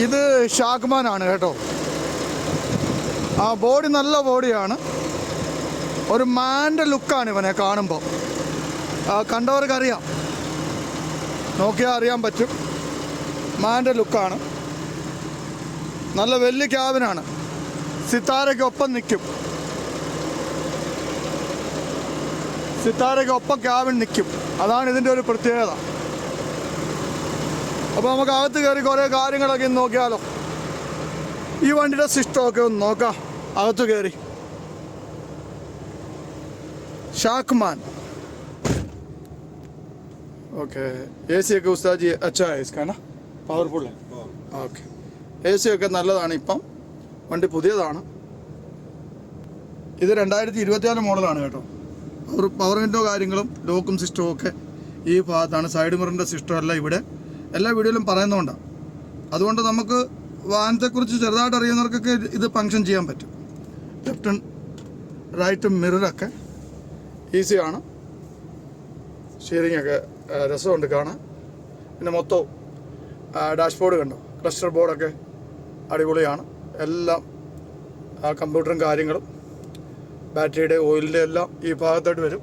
ഇത് ഷാക്മാനാണ് കേട്ടോ. ആ ബോഡി നല്ല ബോഡിയാണ്, ഒരു മാൻ്റെ ലുക്കാണ് ഇവനെ കാണുമ്പോൾ. കണ്ടവർക്കറിയാം, നോക്കിയാൽ അറിയാൻ പറ്റും. മാൻ്റെ ലുക്കാണ്, നല്ല വലിയ ക്യാബിനാണ്, സിത്താരയ്ക്കൊപ്പം നിൽക്കും. സിത്താരയ്ക്കൊപ്പം ക്യാബിൻ നിൽക്കും, അതാണ് ഇതിൻ്റെ ഒരു പ്രത്യേകത. അപ്പോൾ നമുക്ക് അകത്ത് കയറി കുറേ കാര്യങ്ങളൊക്കെ ഇന്ന് നോക്കിയാലോ. ഈ വണ്ടിയുടെ സിസ്റ്റമൊക്കെ ഒന്ന് നോക്കാം അകത്ത് കയറി. ഷാക്മാൻ ओके AC ഒക്കെ ഉസ്താദ് ജി അച്ഛാ इसका ना പവർഫുൾ ഓക്കെ. AC ഒക്കെ നല്ലതാണ്. ഇപ്പം വണ്ടി പുതിയതാണ്. ഇത് 2024 മോഡലാണ് കേട്ടോ. പവർ വിൻഡോ കാര്യങ്ങളും ലോക്കും സിസ്റ്റവും ഒക്കെ ഈ ഭാഗത്താണ്. സൈഡ് മിററിൻ്റെ സിസ്റ്റം അല്ല ഇവിടെ എല്ലാ വീഡിയോയിലും പറയുന്നതുകൊണ്ടാണ്. അതുകൊണ്ട് നമുക്ക് വാഹനത്തെക്കുറിച്ച് ചെറുതായിട്ട് അറിയുന്നവർക്കൊക്കെ ഇത് ഫങ്ഷൻ ചെയ്യാൻ പറ്റും. ലെഫ്റ്റും റൈറ്റും മിററൊക്കെ ഈസിയാണ്. സ്റ്റിയറിങ്ങൊക്കെ രസമുണ്ട് കാണാൻ. പിന്നെ മൊത്തം ഡാഷ്ബോർഡ് കണ്ടോ, ക്ലസ്റ്റർ ബോർഡൊക്കെ അടിപൊളിയാണ്. എല്ലാം കമ്പ്യൂട്ടറും കാര്യങ്ങളും ബാറ്ററിയുടെ ഓയിലിൻ്റെ എല്ലാം ഈ ഭാഗത്തായിട്ട് വരും.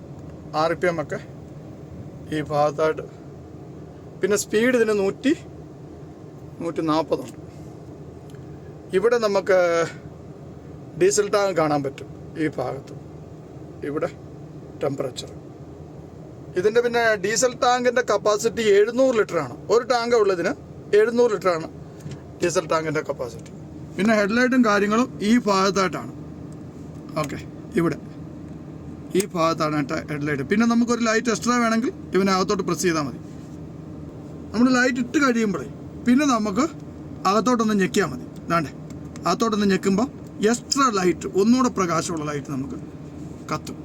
RPM ഒക്കെ ഈ ഭാഗത്തായിട്ട്. പിന്നെ സ്പീഡ് ഇതിന് 140 ഉണ്ട്. ഇവിടെ നമുക്ക് ഡീസൽ ടാങ്ക് കാണാൻ പറ്റും ഈ ഭാഗത്ത്. ഇവിടെ ടെമ്പറേച്ചർ ഇതിൻ്റെ. പിന്നെ ഡീസൽ ടാങ്കിൻ്റെ കപ്പാസിറ്റി 700 ലിറ്ററാണ്. ഒരു ടാങ്ക് ഉള്ളതിന് 700 ലിറ്ററാണ് ഡീസൽ ടാങ്കിൻ്റെ കപ്പാസിറ്റി. പിന്നെ ഹെഡ്ലൈറ്റും കാര്യങ്ങളും ഈ ഭാഗത്തായിട്ടാണ്. ഓക്കെ, ഇവിടെ ഈ ഭാഗത്താണ് ഹെഡ്ലൈറ്റ്. പിന്നെ നമുക്കൊരു ലൈറ്റ് എക്സ്ട്രാ വേണമെങ്കിൽ ഇവനകത്തോട്ട് പ്രസ് ചെയ്താൽ മതി. നമ്മൾ ലൈറ്റ് ഇട്ട് കഴിയുമ്പോഴേ പിന്നെ നമുക്ക് അകത്തോട്ടൊന്ന് ഞെക്കിയാൽ മതി. ദാണ്ടേ അകത്തോട്ടൊന്ന് ഞെക്കുമ്പോൾ എക്സ്ട്രാ ലൈറ്റ്, ഒന്നുകൂടെ പ്രകാശമുള്ള ലൈറ്റ് നമുക്ക് കത്തും.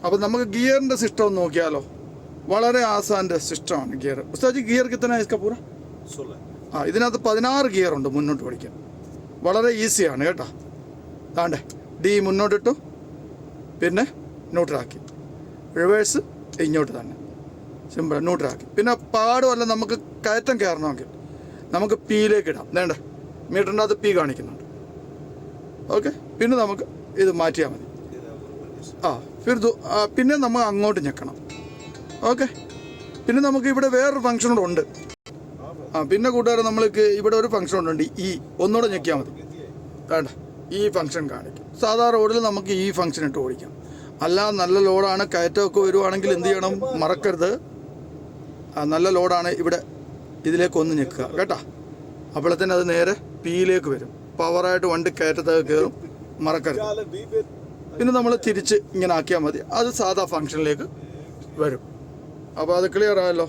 അപ്പോൾ നമുക്ക് ഗിയറിൻ്റെ സിസ്റ്റം ഒന്ന് നോക്കിയാലോ. വളരെ ആസാൻ്റെ സിസ്റ്റമാണ് ഗിയർ. ഉസ്താദ് ഗിയർ കിത്തന ഇസ്ക പൂര? ഇതിനകത്ത് 16 ഗിയറുണ്ട് മുന്നോട്ട് പഠിക്കാൻ. വളരെ ഈസിയാണ് കേട്ടോ. ദാണ്ടേ D മുന്നോട്ടിട്ടു, പിന്നെ ന്യൂട്രലാക്കി, റിവേഴ്സ് ഇങ്ങോട്ട് തന്നെ സിമ്പിൾ ന്യൂട്രലാക്കി. പിന്നെ പാടുമല്ല നമുക്ക് കയറ്റം കയറണമെങ്കിൽ നമുക്ക് Pയിലേക്ക് ഇടാം. വേണ്ട മീറ്ററിൻ്റെ അകത്ത് P കാണിക്കുന്നുണ്ട്. ഓക്കെ, പിന്നെ നമുക്ക് ഇത് മാറ്റിയാൽ മതി. പിന്നെ നമ്മൾ അങ്ങോട്ട് ഞെക്കണം. ഓക്കെ, പിന്നെ നമുക്ക് ഇവിടെ വേറൊരു ഫംഗ്ഷൻ കൂടെ ഉണ്ട്. പിന്നെ കൂട്ടുകാരെ നമ്മൾക്ക് ഇവിടെ ഒരു ഫംഗ്ഷൻ ഉണ്ട്. ഒന്നുകൂടെ ഞെക്കിയാൽ മതി. വേണ്ട ഈ ഫംഗ്ഷൻ കാണിക്കും. സാധാരണ റോഡിൽ നമുക്ക് ഈ ഫംഗ്ഷൻ ഇട്ട് ഓടിക്കാം. അല്ല നല്ല ലോഡാണ്, കയറ്റമൊക്കെ വരുവാണെങ്കിൽ എന്ത് ചെയ്യണം, മറക്കരുത്. നല്ല ലോഡാണ് ഇവിടെ ഇതിലേക്ക് ഒന്ന് ഞെക്കുക കേട്ടോ. അപ്പോഴത്തേന് അത് നേരെ Pയിലേക്ക് വരും. പവറായിട്ട് വണ്ടി കയറ്റത്തൊക്കെ കയറും, മറക്കരുത്. പിന്നെ നമ്മൾ തിരിച്ച് ഇങ്ങനെ ആക്കിയാൽ മതി, അത് സാധാ ഫംഗ്ഷനിലേക്ക് വരും. അപ്പോൾ അത് ക്ലിയർ ആയല്ലോ.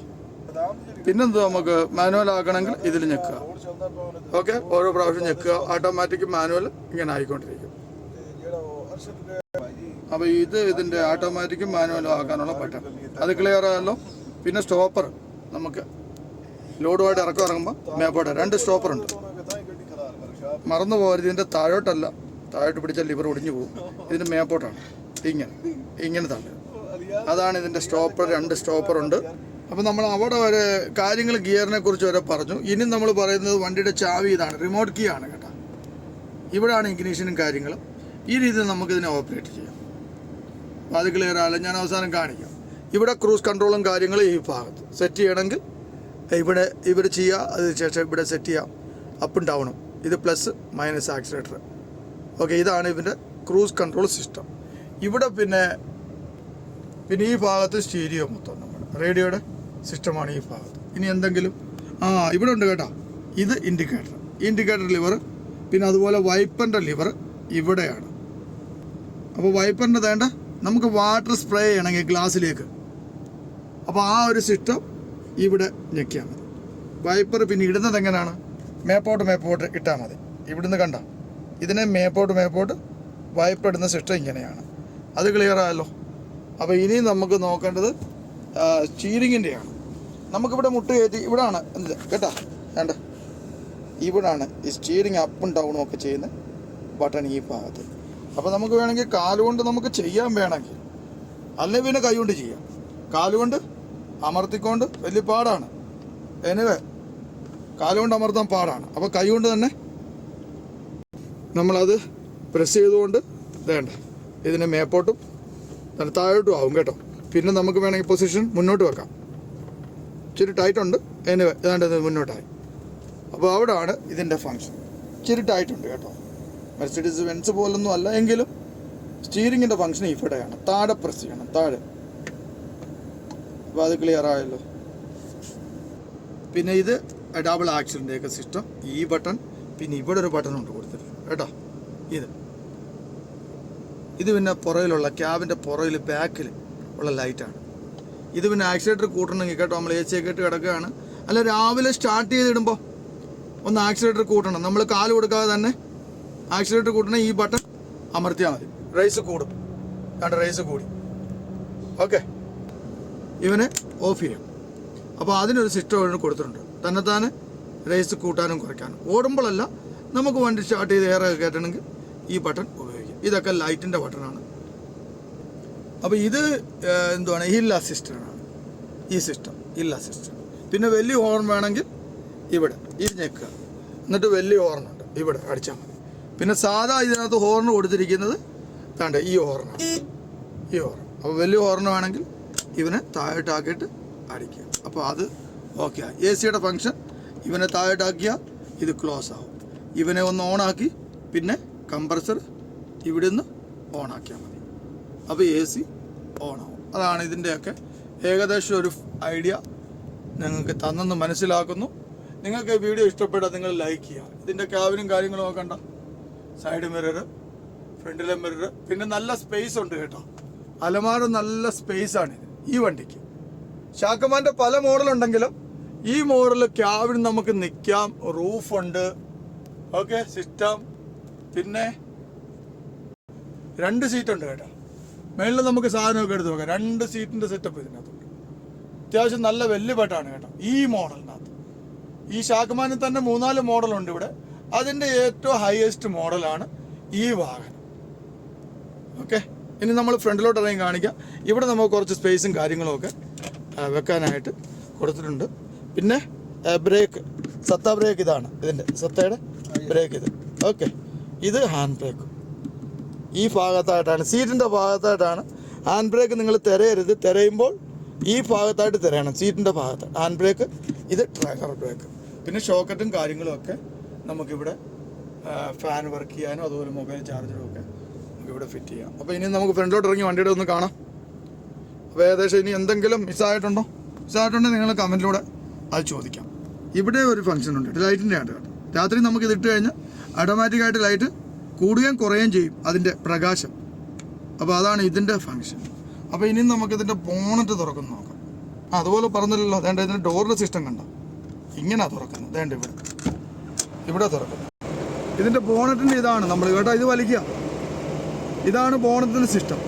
പിന്നെന്ത് നമുക്ക് മാനുവൽ ആക്കണമെങ്കിൽ ഇതിൽ ഞെക്കുക. ഓക്കെ, ഓരോ പ്രാവശ്യം ഞെക്കുക. ഓട്ടോമാറ്റിക് മാനുവൽ ഇങ്ങനെ ആയിക്കൊണ്ടിരിക്കും. അപ്പോൾ ഇതിൻ്റെ ഓട്ടോമാറ്റിക്കും മാനുവലും ആക്കാനുള്ള ബട്ടൺ, അത് ക്ലിയർ ആയല്ലോ. പിന്നെ സ്റ്റോപ്പർ നമുക്ക് ലോഡുമായിട്ട് ഇറങ്ങുമ്പോൾ മേപ്പോട്ട് 2 സ്റ്റോപ്പറുണ്ട്. മറന്നു പോകരുത്, ഇതിൻ്റെ താഴോട്ടല്ല, താഴോട്ട് പിടിച്ചാൽ ലിവർ ഒടിഞ്ഞു പോകും. ഇതിൻ്റെ മേപ്പോട്ടാണ് ഇങ്ങനെ തള്ളുക. അതാണ് ഇതിൻ്റെ സ്റ്റോപ്പർ. 2 സ്റ്റോപ്പറുണ്ട്. അപ്പോൾ നമ്മൾ അവിടെ വരെ കാര്യങ്ങൾ ഗിയറിനെ കുറിച്ച് വരെ പറഞ്ഞു. ഇനി നമ്മൾ പറയുന്നത് വണ്ടിയുടെ ചാവി ഇതാണ്, റിമോട്ട് കീ ആണ് കേട്ടോ. ഇവിടെയാണ് ഇഗ്നീഷനും കാര്യങ്ങളും. ഈ രീതിയിൽ നമുക്കിതിനെ ഓപ്പറേറ്റ് ചെയ്യാം. അപ്പോൾ അത് ക്ലിയർ ആയാലും ഞാൻ അവസാനം കാണിക്കാം. ഇവിടെ ക്രൂസ് കൺട്രോളും കാര്യങ്ങളും ഈ ഭാഗത്ത് സെറ്റ് ചെയ്യണമെങ്കിൽ ഇവിടെ ചെയ്യുക. അതിനുശേഷം ഇവിടെ സെറ്റ് ചെയ്യാം അപ്പും ഡൗണും. ഇത് പ്ലസ് മൈനസ് ആക്സിലേറ്റർ. ഓക്കെ, ഇതാണ് ഇതിൻ്റെ ക്രൂസ് കൺട്രോൾ സിസ്റ്റം. ഇവിടെ പിന്നെ ഈ ഭാഗത്ത് സ്റ്റീരിയോ മൊത്തം നമ്മുടെ റേഡിയോയുടെ സിസ്റ്റമാണ് ഈ ഭാഗത്ത്. ഇനി എന്തെങ്കിലും ഇവിടെ ഉണ്ട് കേട്ടോ. ഇത് ഇൻഡിക്കേറ്റർ ലിവർ. പിന്നെ അതുപോലെ വൈപ്പറിൻ്റെ ലിവർ ഇവിടെയാണ്. അപ്പോൾ വൈപ്പറിൻ്റെ വേണ്ട നമുക്ക് വാട്ടർ സ്പ്രേ ചെയ്യണമെങ്കിൽ ഗ്ലാസ്സിലേക്ക്, അപ്പോൾ ആ ഒരു സിസ്റ്റം ഇവിടെ ഞെക്കിയാൽ മതി. വൈപ്പർ പിന്നെ ഇടുന്നത് എങ്ങനെയാണ്, മേപ്പോട്ട് ഇട്ടാൽ മതി. ഇവിടുന്ന് കണ്ട ഇതിനെ മേപ്പോട്ട് വൈപ്പർ ഇടുന്ന സിസ്റ്റം ഇങ്ങനെയാണ്. അത് ക്ലിയർ ആയല്ലോ. അപ്പോൾ ഇനി നമുക്ക് നോക്കേണ്ടത് സ്റ്റീറിങ്ങിൻ്റെയാണ്. നമുക്കിവിടെ മുട്ട് കയറ്റി ഇവിടാണ് എന്ത് കേട്ടോ. വേണ്ട ഇവിടാണ് ഈ സ്റ്റീറിങ് അപ്പും ഡൗണും ഒക്കെ ചെയ്യുന്ന ബട്ടൺ ഈ ഭാഗത്ത്. അപ്പോൾ നമുക്ക് വേണമെങ്കിൽ കാലുകൊണ്ട് നമുക്ക് ചെയ്യാൻ വേണമെങ്കിൽ, അല്ലെങ്കിൽ പിന്നെ കൈകൊണ്ട് ചെയ്യാം. കാലുകൊണ്ട് അമർത്തിക്കൊണ്ട് വലിയ പാടാണ്. എനിവേ കാലുകൊണ്ട് അമർത്താൻ പാടാണ്. അപ്പോൾ കൈ കൊണ്ട് തന്നെ നമ്മളത് പ്രസ് ചെയ്തുകൊണ്ട് വേണ്ട ഇതിനെ മേപ്പോട്ടും താഴോട്ടും ആവും കേട്ടോ. പിന്നെ നമുക്ക് വേണമെങ്കിൽ പൊസിഷൻ മുന്നോട്ട് വെക്കാം. ഇച്ചിരി ടൈറ്റ് ഉണ്ട്, എനിവേ ഏതാണ്ട് മുന്നോട്ടായി. അപ്പോൾ അവിടെയാണ് ഇതിൻ്റെ ഫങ്ഷൻ. ഇച്ചിരി ടൈറ്റ് ഉണ്ട് കേട്ടോ. മെർസിഡീസ് ബെൻസ് പോലൊന്നും അല്ല, എങ്കിലും സ്റ്റീറിങ്ങിൻ്റെ ഫങ്ഷൻ ഇവിടെയാണ്. താഴെ പ്രസ് ചെയ്യണം, താഴെ. അപ്പോൾ അത് ക്ലിയർ ആയല്ലോ. പിന്നെ ഇത് ഡബിൾ ആക്സിലിൻ്റെയൊക്കെ സിസ്റ്റം. ഈ ബട്ടൺ, പിന്നെ ഇവിടെ ഒരു ബട്ടൺ ഉണ്ട് കൊടുത്തിട്ടുണ്ട് കേട്ടോ. ഇത് പിന്നെ പുറകിലുള്ള ക്യാബിൻ്റെ പുറകിൽ ബാക്കിൽ ഉള്ള ലൈറ്റാണ്. ഇത് പിന്നെ ആക്സിലേറ്റർ കൂട്ടണമെങ്കിൽ കേട്ടോ, നമ്മൾ AC ഒക്കെ ഇട്ട് കിടക്കുകയാണ്. അല്ല, രാവിലെ സ്റ്റാർട്ട് ചെയ്തിടുമ്പോൾ ഒന്ന് ആക്സിലേറ്റർ കൂട്ടണം. നമ്മൾ കാല് കൊടുക്കാതെ തന്നെ ആക്സിലേറ്റർ കൂട്ടണം. ഈ ബട്ടൺ അമർത്തിയാൽ മതി, റേസ് കൂടും. കണ്ട, റേസ് കൂടി. ഓക്കെ, ഇവനെ ഓഫ് ചെയ്യും. അപ്പോൾ അതിനൊരു സിസ്റ്റം കൊടുത്തിട്ടുണ്ട്, തന്നെത്താനെ റേസ് കൂട്ടാനും കുറയ്ക്കാനും. ഓടുമ്പോഴല്ല, നമുക്ക് വണ്ടി സ്റ്റാർട്ട് ചെയ്ത് എയർ കയറ്റണമെങ്കിൽ ഈ ബട്ടൺ ഉപയോഗിക്കും. ഇതൊക്കെ ലൈറ്റിൻ്റെ ബട്ടണാണ്. അപ്പോൾ ഇത് എന്തുവാണ്, ഹിൽ അസിസ്റ്റൻ്റാണ് ഈ സിസ്റ്റം, ഹിൽ അസിസ്റ്റൻ്റ്. പിന്നെ വലിയ ഹോർൺ വേണമെങ്കിൽ ഇവിടെ ഇത് ഞെക്കുക, എന്നിട്ട് വലിയ ഹോർണുണ്ട് ഇവിടെ അടിച്ചാൽ മതി. പിന്നെ സാധാ ഇതിനകത്ത് ഹോർൺ കൊടുത്തിരിക്കുന്നത് വേണ്ട ഈ ഹോർണാണ്, ഈ ഹോർൺ. അപ്പോൾ വലിയ ഹോർൺ വേണമെങ്കിൽ ഇവനെ താഴോട്ടാക്കിയിട്ട് അടിക്കുക. അപ്പോൾ അത് ഓക്കെ. AC ഫങ്ഷൻ ഇവനെ താഴോട്ടാക്കിയാൽ ഇത് ക്ലോസ് ആവും. ഇവനെ ഒന്ന് ഓണാക്കി പിന്നെ കംപ്രസർ ഇവിടെ നിന്ന് ഓണാക്കിയാൽ മതി. അപ്പോൾ AC ഓണാവും. അതാണ് ഇതിൻ്റെയൊക്കെ ഏകദേശം ഒരു ഐഡിയ നിങ്ങൾക്ക് തന്നെന്ന് മനസ്സിലാക്കുന്നു. നിങ്ങൾക്ക് ഈ വീഡിയോ ഇഷ്ടപ്പെട്ടാൽ നിങ്ങൾ ലൈക്ക് ചെയ്യുക. ഇതിൻ്റെ ക്യാബിനും കാര്യങ്ങളും ഒക്കെ കണ്ട, സൈഡ് മിറർ, ഫ്രണ്ടിലെ മിറർ, പിന്നെ നല്ല സ്പേസ് ഉണ്ട് കേട്ടോ. അലമാര നല്ല സ്പേസാണിത് ഈ വണ്ടിക്ക്. ഷാക്കമാൻ്റെ പല മോഡലുണ്ടെങ്കിലും ഈ മോഡൽ ക്യാബിന് നമുക്ക് നിൽക്കാം. റൂഫുണ്ട്, ഓക്കെ, സിസ്റ്റം. പിന്നെ 2 സീറ്റുണ്ട് കേട്ടോ. മേളിൽ നമുക്ക് സാധനമൊക്കെ എടുത്ത് നോക്കാം. 2 സീറ്റിൻ്റെ സെറ്റപ്പ് ഇതിനകത്തുണ്ട്. അത്യാവശ്യം നല്ല വലിയ ബെട്ടാണ് കേട്ടോ ഈ മോഡലിനകത്ത്. ഈ ഷാക്കമാനിൽ തന്നെ 3-4 മോഡലുണ്ട് ഇവിടെ. അതിൻ്റെ ഏറ്റവും ഹയസ്റ്റ് മോഡലാണ് ഈ വാഹനം. ഓക്കെ, ഇനി നമ്മൾ ഫ്രണ്ടിലോട്ട് ഇറങ്ങി കാണിക്കാം. ഇവിടെ നമുക്ക് കുറച്ച് സ്പേസും കാര്യങ്ങളും ഒക്കെ വെക്കാനായിട്ട് കൊടുത്തിട്ടുണ്ട്. പിന്നെ ബ്രേക്ക്, സത്ത ബ്രേക്ക് ഇതാണ് ഇതിൻ്റെ, സത്തയുടെ ബ്രേക്ക് ഇത്. ഓക്കെ, ഇത് ഹാൻഡ് ബ്രേക്ക്. ഈ ഭാഗത്തായിട്ടാണ്, സീറ്റിൻ്റെ ഭാഗത്തായിട്ടാണ് ഹാൻഡ് ബ്രേക്ക്. നിങ്ങൾ തിരയരുത്, തിരയുമ്പോൾ ഈ ഭാഗത്തായിട്ട് തിരയണം, സീറ്റിൻ്റെ ഭാഗത്ത് ഹാൻഡ് ബ്രേക്ക്. ഇത് ട്രാക്കർ ബ്രേക്ക്. പിന്നെ ഷോക്കറ്റും കാര്യങ്ങളും ഒക്കെ നമുക്കിവിടെ ഫാൻ വർക്ക് ചെയ്യാനും അതുപോലെ മൊബൈൽ ചാർജറും ഒക്കെ നമുക്കിവിടെ ഫിറ്റ് ചെയ്യാം. അപ്പോൾ ഇനി നമുക്ക് ഫ്രണ്ടിലോട്ട് ഇറങ്ങി വണ്ടിയുടെ ഒന്ന് കാണാം. അപ്പോൾ ഏകദേശം ഇനി എന്തെങ്കിലും മിസ്സായിട്ടുണ്ടെങ്കിൽ നിങ്ങൾ കമൻറ്റിലൂടെ അത് ചോദിക്കാം. ഇവിടെ ഒരു ഫംഗ്ഷൻ ഉണ്ട്, ലൈറ്റിൻ്റെ ആണ് കേട്ടോ. രാത്രി നമുക്കിത് ഇട്ട് കഴിഞ്ഞാൽ ഓട്ടോമാറ്റിക്കായിട്ട് ലൈറ്റ് കൂടുകയും കുറയുകയും ചെയ്യും അതിൻ്റെ പ്രകാശം. അപ്പോൾ അതാണ് ഇതിൻ്റെ ഫംഗ്ഷൻ. അപ്പോൾ ഇനി നമുക്കിതിൻ്റെ ബോണറ്റ് തുറക്കുന്നു നോക്കാം. അതുപോലെ പറഞ്ഞില്ലല്ലോ, അതേണ്ട ഇതിൻ്റെ ഡോറിൻ്റെ സിസ്റ്റം കണ്ട ഇങ്ങനെയാണ് തുറക്കുന്നത്. അതേണ്ട ഇവിടെ തുറക്കുന്നത്. ഇതിൻ്റെ ബോണറ്റിൻ്റെ ഇതാണ് നമ്മൾ കേട്ടോ, ഇത് വലിക്കുക. ഇതാണ് ബോണറ്റിൻ്റെ സിസ്റ്റം.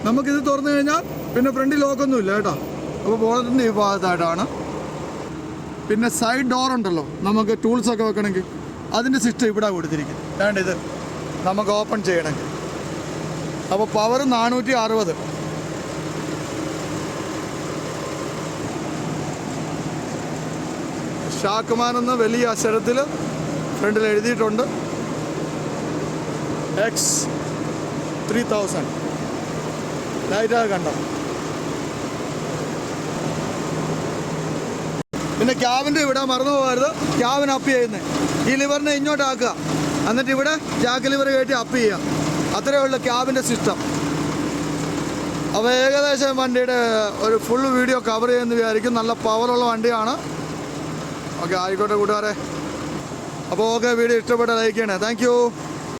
നമുക്കിത് തുറന്നു കഴിഞ്ഞാൽ പിന്നെ ഫ്രണ്ടിൽ ലോക്കൊന്നുമില്ല കേട്ടോ. അപ്പോൾ ബോണറ്റിൻ്റെ ഈ ഭാഗത്തായിട്ടാണ്. പിന്നെ സൈഡ് ഡോർ ഉണ്ടല്ലോ, നമുക്ക് ടൂൾസൊക്കെ വെക്കണമെങ്കിൽ അതിൻ്റെ സിസ്റ്റം ഇവിടെ കൊടുത്തിരിക്കുന്നത്. വേണ്ട ഇത് നമുക്ക് ഓപ്പൺ ചെയ്യണമെങ്കിൽ. അപ്പോൾ പവർ 460. ഷാക്ക്മാൻ എന്ന വലിയ അക്ഷരത്തിൽ ഫ്രണ്ടിൽ എഴുതിയിട്ടുണ്ട്. X3000 ലൈറ്റൊക്കെ കണ്ടോ. പിന്നെ ക്യാബിൻ്റെ ഇവിടെ മറന്നു പോകരുത്, ക്യാബിന് അപ്പ് ചെയ്യുന്നത് ഈ ലിവറിനെ ഇങ്ങോട്ട് ആക്കുക, എന്നിട്ട് ഇവിടെ ജാക്ക് ലിവർ കയറ്റി അപ്പ് ചെയ്യുക. അത്രയേ ഉള്ളൂ ക്യാബിൻ്റെ സിസ്റ്റം. അപ്പോൾ ഏകദേശം വണ്ടിയുടെ ഒരു ഫുൾ വീഡിയോ കവർ ചെയ്യുമെന്ന് വിചാരിക്കും. നല്ല പവറുള്ള വണ്ടിയാണ്. ഓക്കെ, ആയിക്കോട്ടെ കൂട്ടുകാരെ. അപ്പോൾ ഓക്കെ, വീഡിയോ ഇഷ്ടപ്പെട്ട ലൈക്ക് ചെയ്യണേ. Thank you.